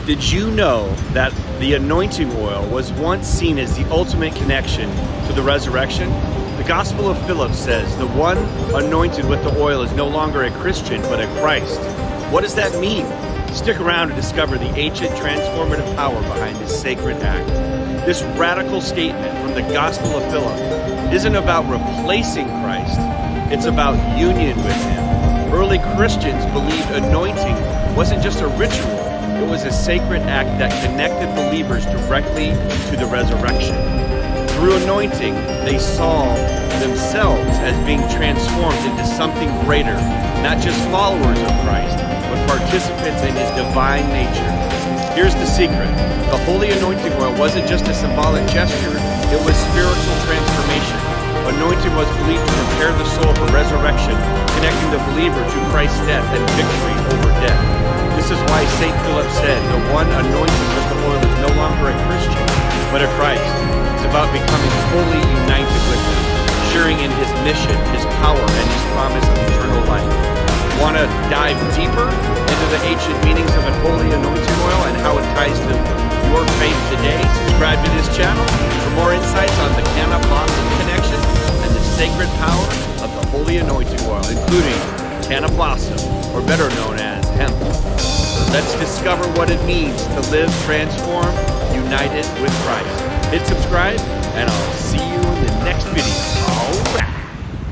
Did you know that the anointing oil was once seen as the ultimate connection to the resurrection? The Gospel of Philip says the one anointed with the oil is no longer a Christian, but a Christ. What does that mean? Stick around to discover the ancient transformative power behind this sacred act. This radical statement from the Gospel of Philip isn't about replacing Christ, it's about union with Him. Early Christians believed anointing wasn't just a ritual, it was a sacred act that connected believers directly to the resurrection. Through anointing, they saw themselves as being transformed into something greater, not just followers of Christ, but participants in His divine nature. Here's the secret. The holy anointing oil wasn't just a symbolic gesture, it was spiritual transformation. Anointing was believed to prepare the soul for resurrection, connecting the believer to Christ's death and victory over death. This is why St. Philip said, the one anointed with the oil is no longer a Christian, but a Christ. It's about becoming fully united with Him, sharing in His mission, His power, and His promise of eternal life. Want to dive deeper into the ancient meanings of a holy anointing oil and how it ties to your faith today? Subscribe to this channel for more insights on the Kaneh Bosm connection and the sacred power of the holy anointing oil, including Kaneh Bosm, or better known as hemp. Let's discover what it means to live transformed, united with Christ. Hit subscribe, and I'll see you in the next video. All right.